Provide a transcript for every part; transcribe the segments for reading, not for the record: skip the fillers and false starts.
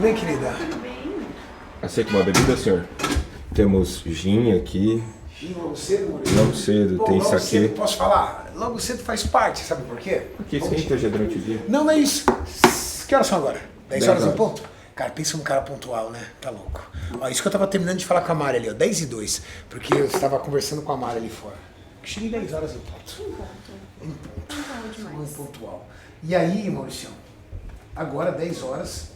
Tudo bem, querida? Tudo bem. Aceita uma bebida, senhor? Temos gin aqui. Gin logo cedo, Maurício? Logo cedo, Bom, tem logo saquê. cedo, posso falar? Logo cedo faz parte, sabe por quê? Porque esquenta já durante o dia. Não é isso. Que horas são agora? 10 horas em 10 ponto? Cara, pensa num cara pontual, né? Tá louco. Ó, isso que eu tava terminando de falar com a Mari ali, ó. 10 e 2. Porque eu estava conversando com a Mari ali fora. Cheguei 10 horas em ponto. Em ponto. Pontual demais. Muito pontual. E aí, Maurício, agora 10 horas.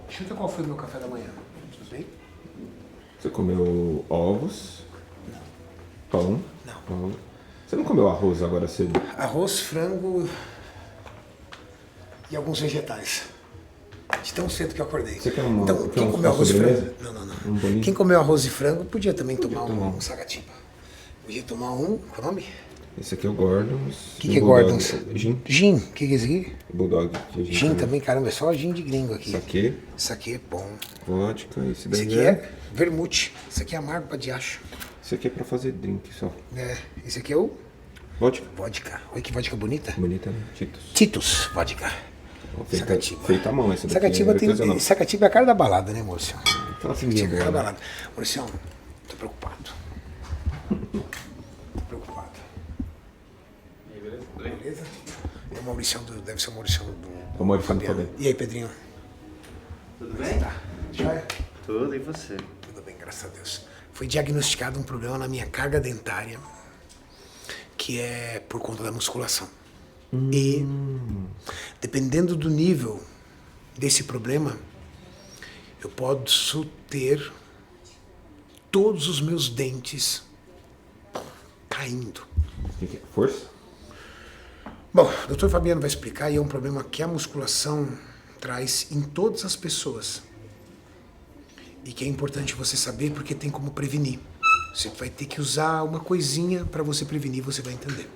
Chuta qual foi o meu café da manhã. Tudo bem? Você comeu ovos, pão. Não. Pão. Você não comeu arroz agora cedo? Arroz, frango e alguns vegetais. De tão cedo que eu acordei. Você quer uma- então, quer quem uma comeu arroz e sobremesa? frango? Não. Um bolinho? Quem comeu arroz e frango podia também tomar tomar um sagatiba. Podia tomar um. Qual é o nome? Esse aqui é o Gordons. O que é Gordons? Gin. Gin. O que é esse aqui? Bulldog. Que é Gin também, caramba, é só gin de gringo aqui. Saquê, Isso aqui é bom. vodka. Esse Isso daí aqui é vermute. Isso aqui é amargo pra diacho. Esse aqui é pra fazer drink só. É, esse aqui é o Vodka. vodka. Olha que vodka bonita. Bonita, né? Titos. Titus vodka. Feita, Sagatiba. feita à mão essa daqui. Sagatiba, é artesanal. Sagatiba é a cara da balada, né, Maurício? Fala assim, Sagatiba é a boa, cara da né? balada. Maurício, tô preocupado. Tô preocupado. Beleza? É o Maurício deve ser o Maurício do O Maurício do Fabiano. Fabiano. E aí, Pedrinho? Tudo bem? Tá. Joia? Tudo, e você? Tudo bem, graças a Deus. Foi diagnosticado um problema na minha carga dentária, que é por conta da musculação. E, dependendo do nível desse problema, eu posso ter todos os meus dentes caindo. O que é? Força? Bom, o doutor Fabiano vai explicar, e é um problema que a musculação traz em todas as pessoas. E que é importante você saber porque tem como prevenir. Você vai ter que usar uma coisinha para você prevenir, você vai entender.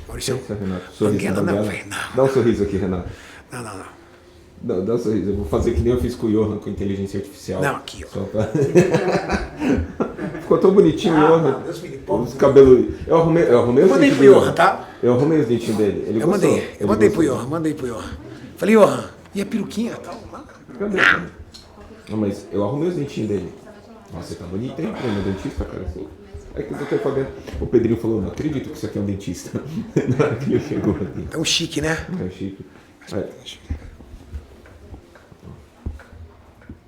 Maurício, Pensa, Renato. Sorriso Banguela na não, Banguela. velho, não. Dá um sorriso aqui, Renato. Não. Dá um sorriso. Eu vou fazer que nem eu fiz com o Johan, com inteligência artificial. Não, aqui, ó. Só pra... Ficou tão bonitinho o não, Johan. Deus me livre. Os cabelos... Eu arrumei Eu os mandei dentinhos pro do Johan, tá? Eu arrumei os dentinhos dele. Ele Eu gostou. mandei Ele pro gostou. Johan, mandei pro Johan. Falei, Johan, e a peruquinha? Tal, lá? Cadê? Não, mas eu arrumei os dentinhos dele. Nossa, você tá bonito, hein? Meu dentista, cara. Assim. É que eu tô falando. O Pedrinho falou, não acredito que isso aqui é um dentista. Na hora que ele chegou aqui. É um chique, né? É chique. É.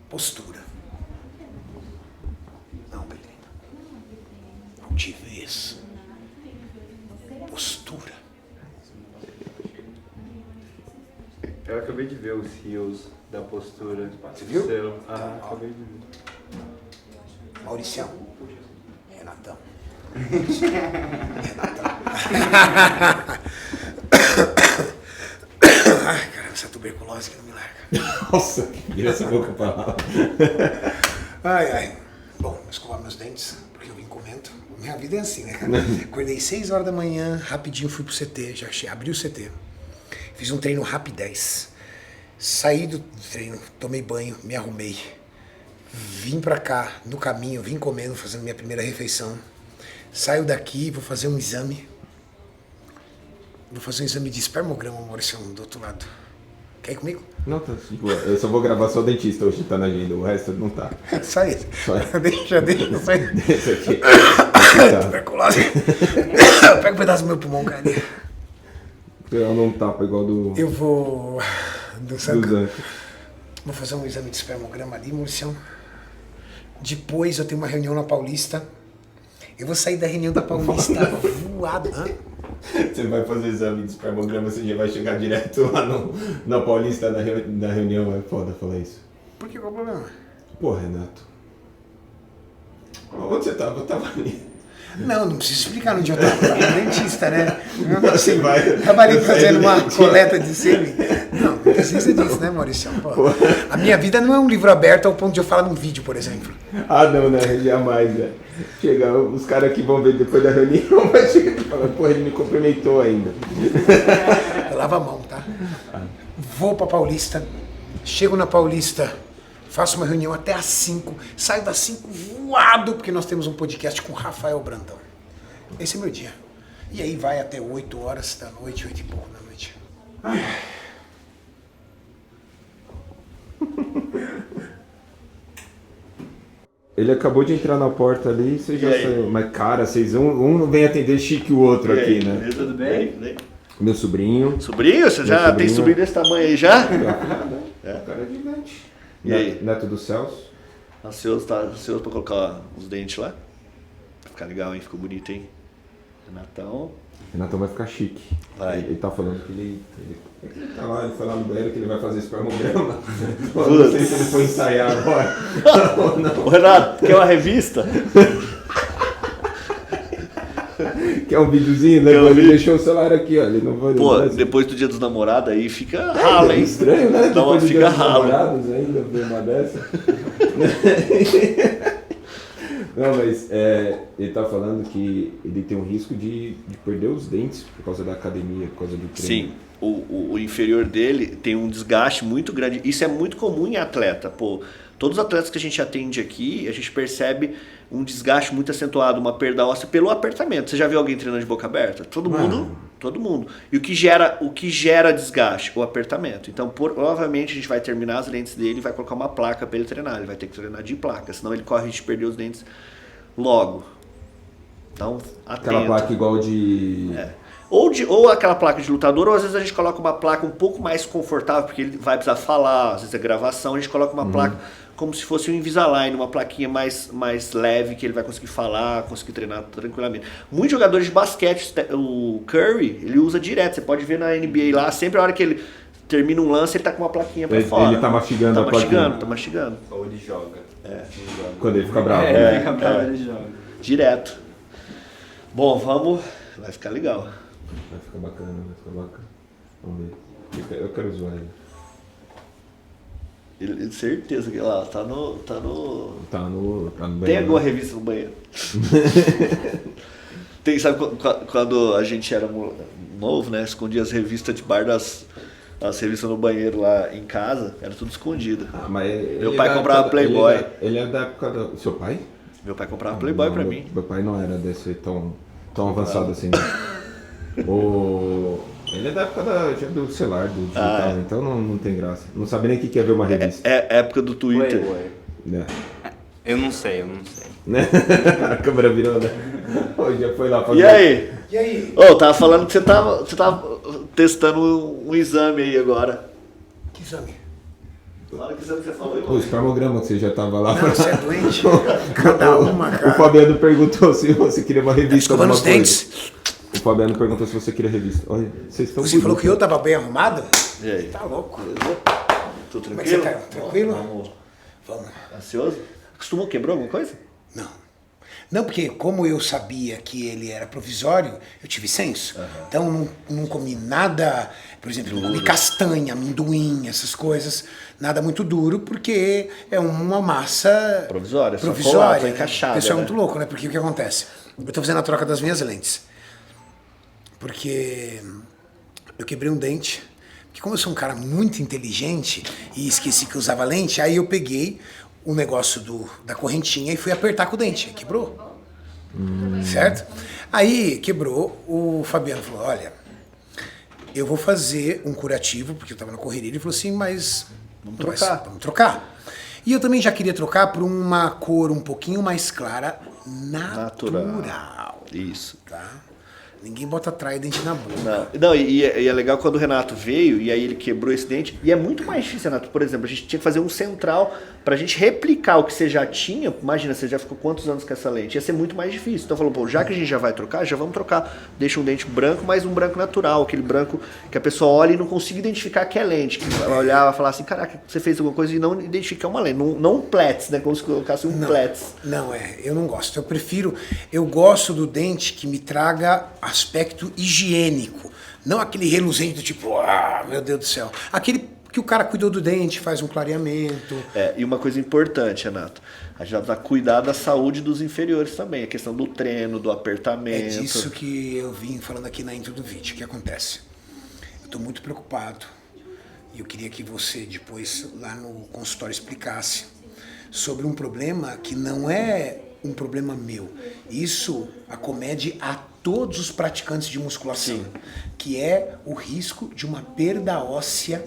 Postura. Não, Pedrinho. Altivez. Postura. Eu acabei de ver os rios da postura. Você viu? Seu. Ah, acabei de ver. Mauricião. Renatão. Ai, caramba, essa tuberculose que não me larga. Nossa, vira essa boca pra lá. Ai. Bom, vou escovar meus dentes, porque eu vim comendo. Minha vida é assim, né, cara? Acordei 6 horas da manhã, rapidinho fui pro CT, abri o CT. Fiz um treino Rapidez. Saí do treino, tomei banho, me arrumei. Vim pra cá, no caminho, vim comendo, fazendo minha primeira refeição. Saio daqui, vou fazer um exame. Vou fazer um exame de espermograma, Maurício, do outro lado. Quer ir comigo? Não, tá de boa. Eu só vou gravar só o dentista hoje, tá na agenda. O resto não tá. Só isso. Só isso. Deixa, só isso. Esse aqui. Tá. Tuberculose. Pega um pedaço do meu pulmão, cara. Eu não tapa igual do. Eu vou... do Zanca. Vou fazer um exame de espermograma ali, Maurício. Depois eu tenho uma reunião na Paulista. Eu vou sair da reunião da Paulista voado. Hã? Você vai fazer exame de espermograma, você já vai chegar direto lá na Paulista da reunião. É foda falar isso. Por que? Qual o problema? Pô, Renato. Onde você tava? Eu tava ali. Não precisa explicar onde eu tava. Dentista, né? Você vai. Trabalhei eu saí fazendo do uma dentista. coleta de sêmen. Não precisa disso, né, Maurício? Pô. A minha vida não é um livro aberto ao ponto de eu falar num vídeo, por exemplo. Ah, não, né? Jamais, né? Chega, os caras que vão ver depois da reunião vai chegar e falar, pô, ele me cumprimentou ainda. Eu lavo a mão, tá? Vou pra Paulista, chego na Paulista, faço uma reunião até às 5, saio das 5 voado, porque nós temos um podcast com o Rafael Brandão. Esse é meu dia. E aí vai até 8 horas da noite, 8 e pouco da noite. Ele acabou de entrar na porta ali e você já saiu. Mas, cara, vocês um vem atender chique o outro aqui, né? Tudo bem? Meu sobrinho. Sobrinho? Você já tem sobrinho desse tamanho aí já? O cara é gigante. E aí? Neto do Celso. Ansioso pra colocar os dentes lá? Vai ficar legal, hein? Ficou bonito, hein? Renatão. Renatão vai ficar chique. Vai. Ele tá falando que ele tá lá, ele foi lá no banheiro que ele vai fazer espermograma. Não sei se ele foi ensaiar agora ou não. Ô Renato, quer uma revista? Quer um videozinho, né? Ele deixou o celular aqui, ó. Ele não vai. Pô, depois do dia dos namorados aí fica ralo, hein? Estranho, né? Não, fica ralo. Ainda ver uma dessa. Não, mas ele tá falando que ele tem um risco de perder os dentes por causa da academia, por causa do treino. Sim, o inferior dele tem um desgaste muito grande. Isso é muito comum em atleta. Pô, todos os atletas que a gente atende aqui, a gente percebe um desgaste muito acentuado, uma perda óssea pelo apertamento. Você já viu alguém treinando de boca aberta? Todo mundo. E o que gera desgaste? O apertamento. Então, provavelmente a gente vai terminar as lentes dele e vai colocar uma placa para ele treinar. Ele vai ter que treinar de placa, senão ele corre de perder os dentes logo. Então, atento. Aquela placa igual de... Ou aquela placa de lutador, ou às vezes a gente coloca uma placa um pouco mais confortável, porque ele vai precisar falar, às vezes é gravação, a gente coloca uma placa como se fosse um Invisalign, uma plaquinha mais leve, que ele vai conseguir falar, conseguir treinar tranquilamente. Muitos jogadores de basquete, o Curry, ele usa direto, você pode ver na NBA lá, sempre a hora que ele termina um lance, ele tá com uma plaquinha pra fora. Ele tá mastigando a plaquinha. Tá mastigando. Ou ele joga. Quando ele fica bravo. Ele fica bravo, ele joga. Direto. Bom, vai ficar legal. Vai ficar bacana. Vamos ver. Eu quero zoar ele. Ele certeza que lá tá no banheiro. Tem alguma revista no banheiro? Sabe quando a gente era novo, né? Escondia as revistas de bar as revistas no banheiro lá em casa, era tudo escondido. Meu pai comprava Playboy. Ele é da época do... Seu pai? Meu pai comprava Playboy pra mim. Meu pai não era desse tão avançado assim. Ele é da época do celular, do digital, então não tem graça. Não sabe nem o que é ver uma revista. É época do Twitter. Eu não sei. Né? A câmera virou, né? Hoje já foi lá fazer. E aí? Tava falando que você tava testando um exame aí agora. Que exame? Fala que exame que você falou. O espermograma que você já tava lá. Não, você é doente? Cada uma, cara. O Fabiano perguntou se você queria uma revista. Escovando os dentes. O Fabiano perguntou se você queria revista. Olha, vocês estão... Você falou que eu tava bem arrumado? E aí? Tá louco. Tô tranquilo? Como é que você tá? Tranquilo? Vamos. Ansioso? Quebrou alguma coisa? Não, porque como eu sabia que ele era provisório, eu tive senso. Então não comi nada, por exemplo, não comi castanha, amendoim, essas coisas, nada muito duro, porque é uma massa provisória, provisória, encaixada. O pessoal é muito louco, né? Porque o que acontece? Eu tô fazendo a troca das minhas lentes. Porque eu quebrei um dente. Porque como eu sou um cara muito inteligente e esqueci que eu usava lente, aí eu peguei o negócio da correntinha e fui apertar com o dente. Aí quebrou. Certo? Aí quebrou, o Fabiano falou, olha, eu vou fazer um curativo, porque eu estava na correria, ele falou assim, mas vamos trocar. E eu também já queria trocar por uma cor um pouquinho mais clara, natural. Isso. Tá? Ninguém bota Trident na boca. Não, e é legal quando o Renato veio e aí ele quebrou esse dente. E é muito mais difícil, Renato. Por exemplo, a gente tinha que fazer um central pra gente replicar o que você já tinha. Imagina, você já ficou quantos anos com essa lente? Ia ser muito mais difícil. Então falou, pô, já que a gente já vai trocar, já vamos trocar. Deixa um dente branco, mas um branco natural. Aquele branco que a pessoa olha e não consiga identificar que é lente. Que vai olhar e falar assim, caraca, você fez alguma coisa e não identificar uma lente. Não um plets, né? Como se colocasse um plets. Não, eu não gosto. Eu gosto do dente que me traga aspecto higiênico. Não aquele reluzente do tipo, meu Deus do céu. Aquele que o cara cuidou do dente, faz um clareamento. E uma coisa importante, Renato, a gente vai cuidar da saúde dos inferiores também, a questão do treino, do apertamento. É disso que eu vim falando aqui na intro do vídeo. O que acontece? Eu estou muito preocupado e eu queria que você depois lá no consultório explicasse sobre um problema que não é um problema meu. Isso acomete a todos os praticantes de musculação, que é o risco de uma perda óssea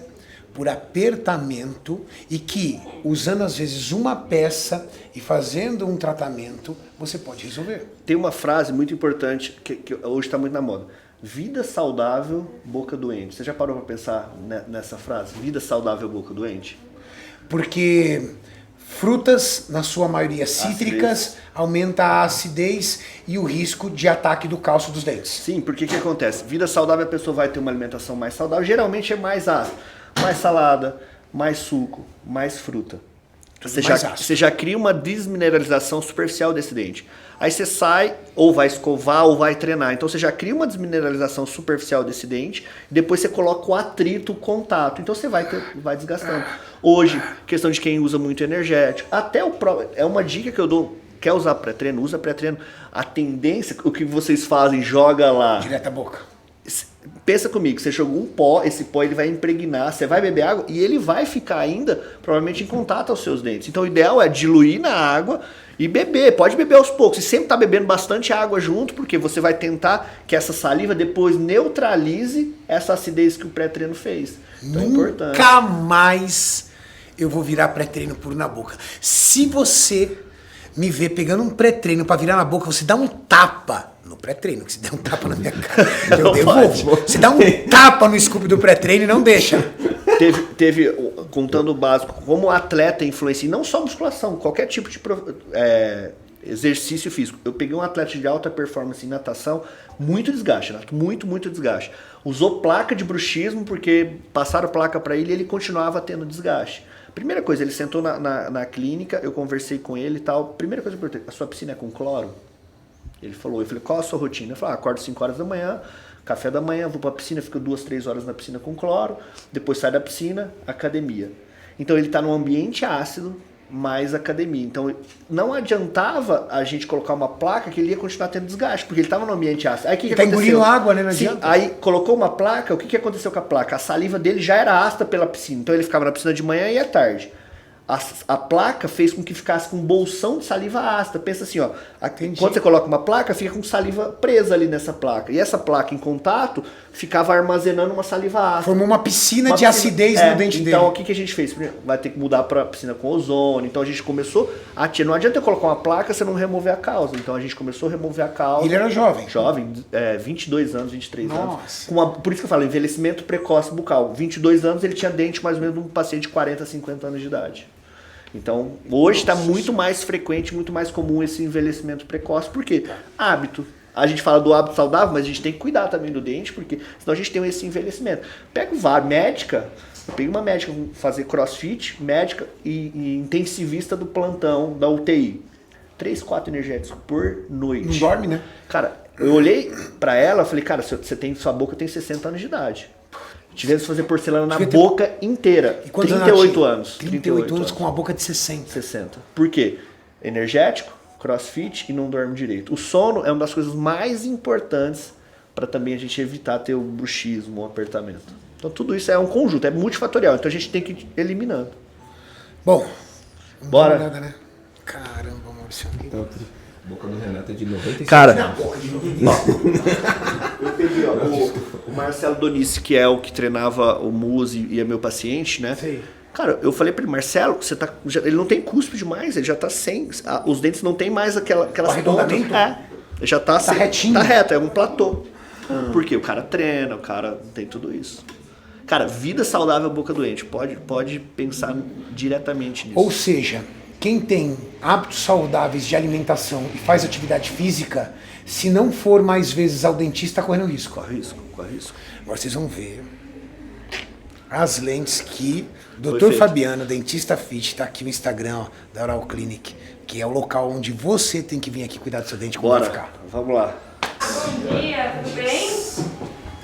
por apertamento e que, usando às vezes uma peça e fazendo um tratamento, você pode resolver. Tem uma frase muito importante que hoje está muito na moda. Vida saudável, boca doente. Você já parou para pensar nessa frase? Vida saudável, boca doente? Porque frutas, na sua maioria cítricas, aumenta a acidez e o risco de ataque do cálcio dos dentes. Sim, porque o que acontece? Vida saudável, a pessoa vai ter uma alimentação mais saudável, geralmente é mais ácido, mais salada, mais suco, mais fruta. Você já cria uma desmineralização superficial desse dente. Aí você sai, ou vai escovar, ou vai treinar. Então você já cria uma desmineralização superficial desse dente, e depois você coloca o atrito, o contato. Então você vai desgastando. Hoje, questão de quem usa muito energético, até é uma dica que eu dou. Quer usar pré-treino? Usa pré-treino. A tendência, o que vocês fazem, joga lá. Direto à boca. Pensa comigo, você jogou um pó, esse pó ele vai impregnar, você vai beber água e ele vai ficar ainda, provavelmente, em contato aos seus dentes. Então o ideal é diluir na água e beber, pode beber aos poucos. E sempre tá bebendo bastante água junto, porque você vai tentar que essa saliva depois neutralize essa acidez que o pré-treino fez. Então é importante. Nunca mais eu vou virar pré-treino puro na boca. Se você me ver pegando um pré-treino pra virar na boca, você dá um tapa no pré-treino, que se der um tapa na minha cara, eu devolvo. Você dá um tapa no scoop do pré-treino e não deixa. Teve, contando o básico, como o atleta influencia, não só musculação, qualquer tipo de exercício físico. Eu peguei um atleta de alta performance em natação, muito desgaste, muito desgaste. Usou placa de bruxismo, porque passaram placa para ele e ele continuava tendo desgaste. Primeira coisa, ele sentou na clínica, eu conversei com ele e tal. Primeira coisa que eu perguntei, a sua piscina é com cloro? Ele falou, eu falei, qual a sua rotina? Eu falei, acordo 5 horas da manhã, café da manhã, vou pra piscina, fico 2, 3 horas na piscina com cloro, depois sai da piscina, academia. Então ele tá num ambiente ácido, mais academia. Então não adiantava a gente colocar uma placa que ele ia continuar tendo desgaste, porque ele tava no ambiente ácido. Aí o que tá engolindo água, né? Não Sim, adianta. aí colocou uma placa, o que aconteceu com a placa? A saliva dele já era ácida pela piscina, então ele ficava na piscina de manhã e à tarde. A placa fez com que ficasse com um bolsão de saliva ácida. Pensa assim, ó, quando você coloca uma placa, fica com saliva presa ali nessa placa. E essa placa em contato ficava armazenando uma saliva ácida. Formou uma piscina de acidez no dente dele. Então o que a gente fez? Vai ter que mudar para piscina com ozônio. Então a gente começou a tirar. Não adianta eu colocar uma placa se não remover a causa. Então a gente começou a remover a causa. Ele era jovem. Jovem, 22 anos, 23 Nossa. anos. Por isso que eu falo, envelhecimento precoce bucal. 22 anos ele tinha dente mais ou menos de um paciente de 40, 50 anos de idade. Então, hoje está muito mais frequente, muito mais comum esse envelhecimento precoce. Por quê? Hábito. A gente fala do hábito saudável, mas a gente tem que cuidar também do dente, porque senão a gente tem esse envelhecimento. Pega o VAR, médica, eu peguei uma médica fazer crossfit, médica e intensivista do plantão da UTI. 3, 4 energéticos por noite. Não dorme, né? Cara, eu olhei pra ela e falei, cara, você tem, sua boca tem 60 anos de idade. Tivemos que fazer porcelana na boca inteira. E quantos 38 anos. 38 anos com a boca de 60. 60. Por quê? Energético, crossfit e não dorme direito. O sono é uma das coisas mais importantes para também a gente evitar ter o bruxismo, o apertamento. Então tudo isso é um conjunto, é multifatorial. Então a gente tem que ir eliminando. Bom, bora. Uma olhada, né? Caramba, Maurício. Então, a boca do Renato é de 96. Cara, Eu peguei, ó. o Marcelo Donice, que é o que treinava o Muzi e é meu paciente, né? Sei. Cara, eu falei pra ele, Marcelo, ele não tem cuspe demais, ele já tá sem. Os dentes não tem mais aquelas arredondamento? pontas. Já tá sem. retinho. Tá reto, é um platô. Porque o cara treina, o cara tem tudo isso. Cara, vida saudável, boca doente. Pode pensar diretamente nisso. Ou seja, quem tem hábitos saudáveis de alimentação e faz atividade física, se não for mais vezes ao dentista, está correndo risco. Corre risco. Agora vocês vão ver as lentes que o Dr. feito. Fabiano, dentista fit, está aqui no Instagram ó, da Oral Clinic, que é o local onde você tem que vir aqui cuidar do seu dente, como vai ficar. Vamos lá. Bom dia, tudo bem?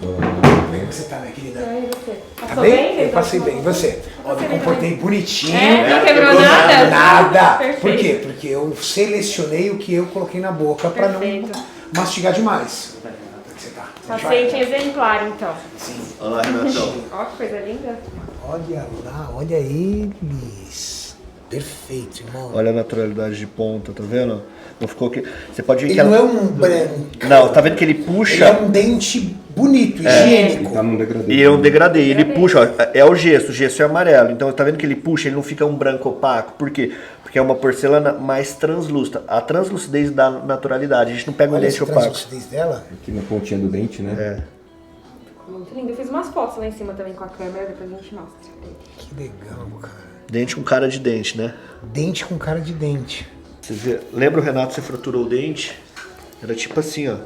Como é que você tá, minha querida? E você? Tá Passou bem? Eu Então, passei bem. E você? Ó, me comportei bonitinho. Não quebrou nada? Nada. Perfeito. Por quê? Porque eu selecionei o que eu coloquei na boca para não Perfeito. mastigar demais. Como é que você tá? Paciente exemplar, então. Sim. Olá, Renatão. Ó, que coisa linda. Olha lá, olha eles. Perfeito, irmão. Olha a naturalidade de ponta, tá vendo? Não ficou que. Você pode ver Ele que ela. não é um branco. Não, tá vendo que ele Ele puxa. é um dente bonito, Ele higiênico. tá num degradê. E é um degradê, ele puxa, ó, é o gesso é amarelo, então tá vendo que ele puxa, ele não fica um branco opaco, por quê? Porque é uma porcelana mais translúcida, a translucidez da naturalidade, a gente não pega um Olha dente essa opaco. translucidez dela. Aqui na pontinha do dente, né? É. Muito lindo. Eu fiz umas fotos lá em cima também com a câmera, depois a gente mostra. Que legal, cara. Dente com cara de dente, né? Dente com cara de dente. Você vê, lembra o Renato, você fraturou o dente? Era tipo assim, ó.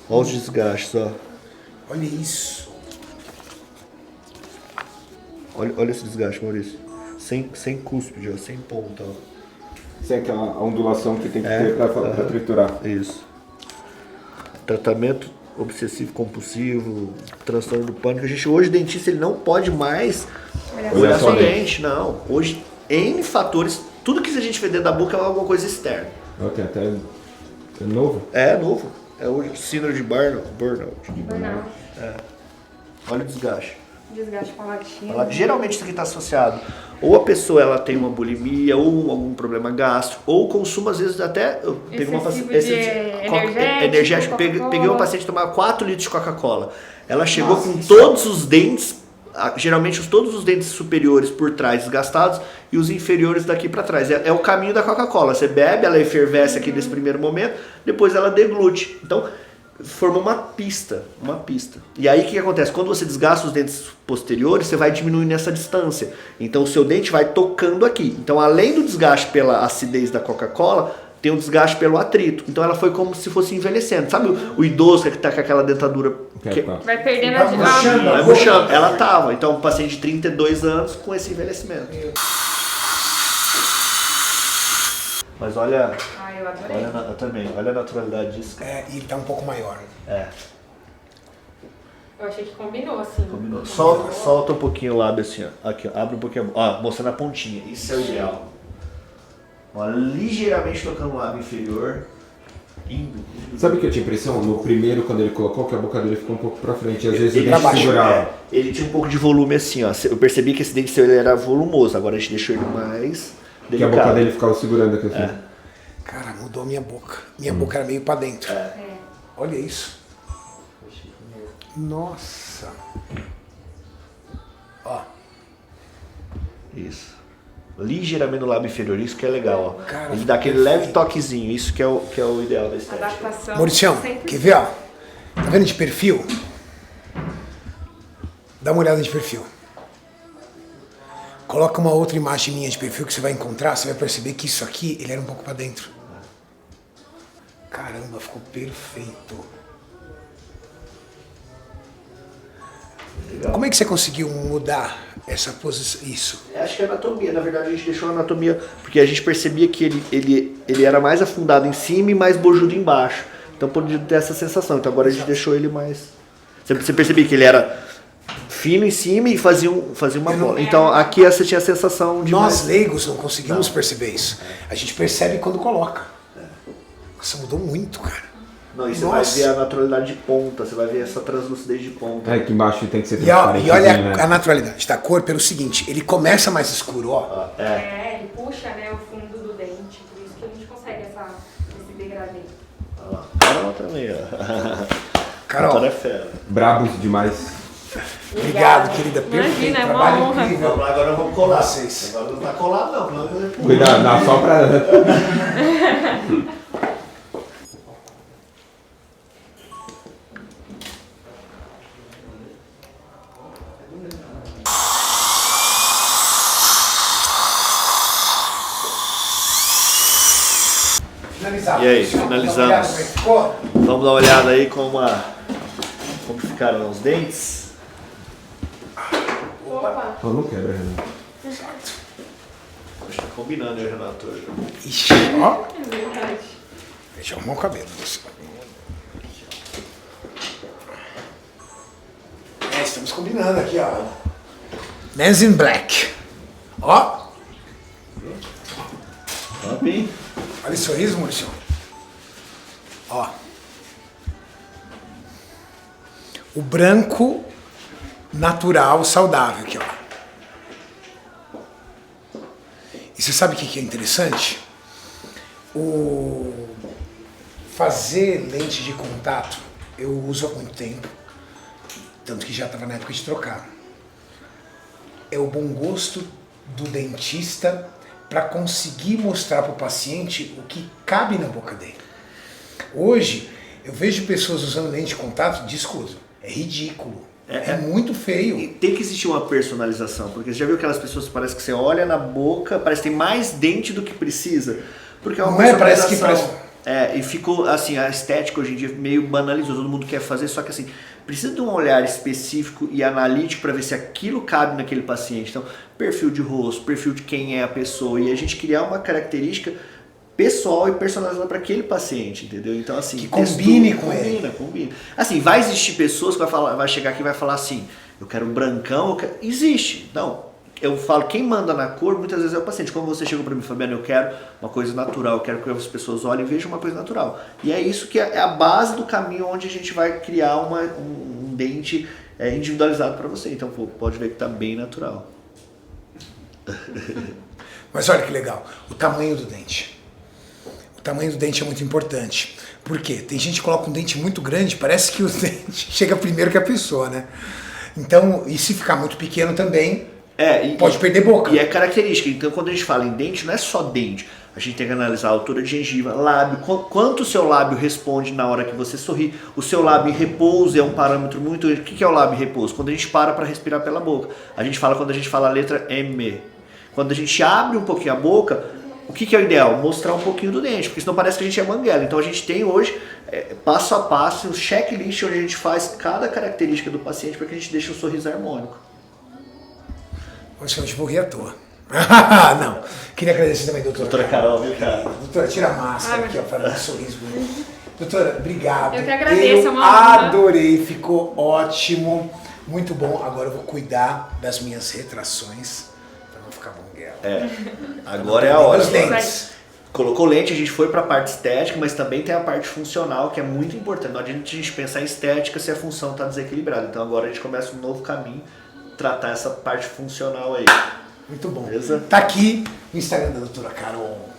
Olha os desgastes, ó. Olha isso. Olha esse desgaste, Maurício. Sem cúspide, ó, sem ponta, ó. Sem aquela ondulação que tem que ter pra triturar. Isso. Tratamento obsessivo compulsivo, transtorno do pânico. A gente hoje, dentista, ele não pode mais olhar só o dente, não. Hoje, N fatores, tudo que a gente vê dentro da boca é alguma coisa externa. Ó, tem até... É novo? É novo. É o síndrome de burnout. Burnout. Olha o desgaste. Desgaste palatino. Geralmente isso aqui está associado. Ou a pessoa ela tem uma bulimia, ou algum problema gástrico, ou consumo, às vezes até. Eu peguei uma Excessivo paciente. de Energético. Coca-Cola. Peguei uma paciente que tomava 4 litros de Coca-Cola. Ela chegou com todos os dentes, geralmente todos os dentes superiores por trás desgastados e os inferiores daqui para trás. É o caminho da Coca-Cola. Você bebe, ela efervesce aqui nesse primeiro momento, depois ela deglute. Então, formou uma pista. E aí o que acontece? Quando você desgasta os dentes posteriores, você vai diminuindo essa distância. Então o seu dente vai tocando aqui. Então, além do desgaste pela acidez da Coca-Cola, tem um desgaste pelo atrito. Então ela foi como se fosse envelhecendo. Sabe o idoso que tá com aquela dentadura que Vai perdendo Vai murchando. vai murchando? Ela tava. Então um paciente de 32 anos com esse envelhecimento. Mas olha, Ai, eu adorei. também, olha a naturalidade disso. É, e ele tá um pouco maior. É. Eu achei que combinou, assim. Combinou. Solta um pouquinho o lábio assim, ó. Aqui, ó. Abre um pouquinho. Ó, mostrando a pontinha. Isso é o ideal. Ó, ligeiramente tocando o lábio inferior. Indo. Sabe o que eu tinha impressão? No primeiro, quando ele colocou, que a boca dele ficou um pouco pra frente. E às vezes Ele o dente segurava. ele tinha um pouco de volume assim, ó. Eu percebi que esse dente seu ele era volumoso. Agora a gente deixou ele mais Que a delicado. boca dele ficava segurando aqui assim. Cara, mudou a minha boca. Minha boca era meio pra dentro. Olha isso. Nossa. Ó. Isso. Ligeiramente no lábio inferior, isso que é legal, ó. Cara, Ele dá aquele leve toquezinho, isso que é o ideal da estética. Adaptação. Mauricião, 100%. quer ver, ó? Tá vendo de perfil? Dá uma olhada de perfil. Coloca uma outra imagem minha de perfil que você vai encontrar, você vai perceber que isso aqui, ele era um pouco pra dentro. Caramba, ficou perfeito. Legal. Como é que você conseguiu mudar essa posição? Isso. Acho que é anatomia, na verdade a gente deixou a anatomia, porque a gente percebia que ele era mais afundado em cima e mais bojudo embaixo. Então podia ter essa sensação. Então agora a gente deixou ele mais... Você percebia que ele era fino em cima e fazia uma bola. Então aqui você tinha a sensação de Nós mais... leigos não conseguimos perceber isso. A gente percebe quando coloca. Nossa, mudou muito, cara. Não, e você Nossa. vai ver a naturalidade de ponta, você vai ver essa translucidez de ponta. É, aqui embaixo tem que ser E, ó, transparente. e olha né? a naturalidade da cor pelo seguinte, ele começa mais escuro, ó. Ele puxa, né, o fundo do dente, por isso que a gente consegue esse degradê. Carol também, ó. Carol, Doutora é fera. Brabos demais. obrigado, querida. Perfeito. Imagina, é uma Trabalho honra. incrível. Vamos lá, agora vamos colar. Vocês. Agora não tá colado não, não. Cuidado, não, só pra... Finalizado. E aí, Pessoal, finalizamos. obrigado, como é que ficou? Vamos dar uma olhada aí como ficaram os dentes. Opa! Oh, não quebra, Renan. Acho que tá combinando, hein, Renato? Ixi, ó. É verdade. Deixa eu arrumar o cabelo. Estamos combinando aqui, ó. Men's in Black. Ó. Top, hein? Olha esse sorriso, Maurício. Ó. O branco natural, saudável aqui, ó. E você sabe o que é interessante? Fazer lente de contato, eu uso há muito tempo, tanto que já estava na época de trocar. É o bom gosto do dentista para conseguir mostrar para o paciente o que cabe na boca dele. Hoje, eu vejo pessoas usando lente de contato, desculpa, é ridículo. É muito feio. E tem que existir uma personalização, porque você já viu aquelas pessoas que parece que você olha na boca, parece que tem mais dente do que precisa. Porque é uma personalização. E ficou assim, a estética hoje em dia meio banalizou, todo mundo quer fazer, só que assim, precisa de um olhar específico e analítico para ver se aquilo cabe naquele paciente. Então, perfil de rosto, perfil de quem é a pessoa, e a gente criar uma característica pessoal e personalizada para aquele paciente, entendeu? Então assim, que combine com ele. Combina. Assim, vai existir pessoas que vai chegar aqui e vai falar assim, eu quero um brancão, existe. Não, eu falo, quem manda na cor muitas vezes é o paciente. Como você chegou para mim, Fabiano, eu quero uma coisa natural, eu quero que as pessoas olhem e vejam uma coisa natural. E é isso que é a base do caminho onde a gente vai criar um dente individualizado para você. Então, pode ver que está bem natural. Mas olha que legal, o tamanho do dente. O tamanho do dente é muito importante. Por quê? Tem gente que coloca um dente muito grande, parece que o dente chega primeiro que a pessoa, né? Então, e se ficar muito pequeno também, pode perder boca. E é característica. Então, quando a gente fala em dente, não é só dente. A gente tem que analisar a altura de gengiva, lábio, quanto o seu lábio responde na hora que você sorri. O seu lábio em repouso é um parâmetro muito... O que é o lábio em repouso? Quando a gente para respirar pela boca. A gente fala quando a gente fala a letra M. Quando a gente abre um pouquinho a boca, o que é o ideal? Mostrar um pouquinho do dente, porque senão parece que a gente é banguela. Então a gente tem hoje, passo a passo, um checklist onde a gente faz cada característica do paciente para que a gente deixe um sorriso harmônico. Hoje eu vou rir à toa. Não. Queria agradecer também, doutora Carol, viu, cara? Doutora, tira a máscara aqui, ó, para um sorriso bonito. Doutora, obrigado. Eu que agradeço, é uma honra. Adorei, ficou ótimo, muito bom. Agora eu vou cuidar das minhas retrações para não ficar banguela. Agora é a hora. Os dentes. Colocou lente, a gente foi para a parte estética, mas também tem a parte funcional, que é muito importante. Não adianta a gente pensar em estética se a função está desequilibrada. Então agora a gente começa um novo caminho, tratar essa parte funcional aí. Muito bom. Beleza? Tá aqui o Instagram da doutora Carol.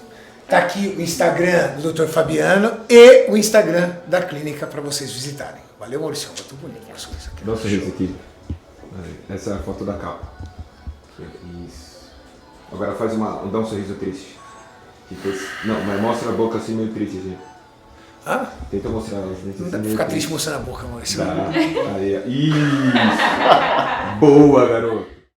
Tá aqui o Instagram do doutor Fabiano e o Instagram da clínica para vocês visitarem. Valeu, Maurício. Muito bonito. Dá um sorriso aqui. Essa é a foto da capa. Isso. Agora dá um sorriso triste. Não, mas mostra a boca assim meio triste, assim. Tenta mostrar os dentes. Não dá pra ficar triste mostrando a boca, Maurício. Aí, isso. Boa, garoto.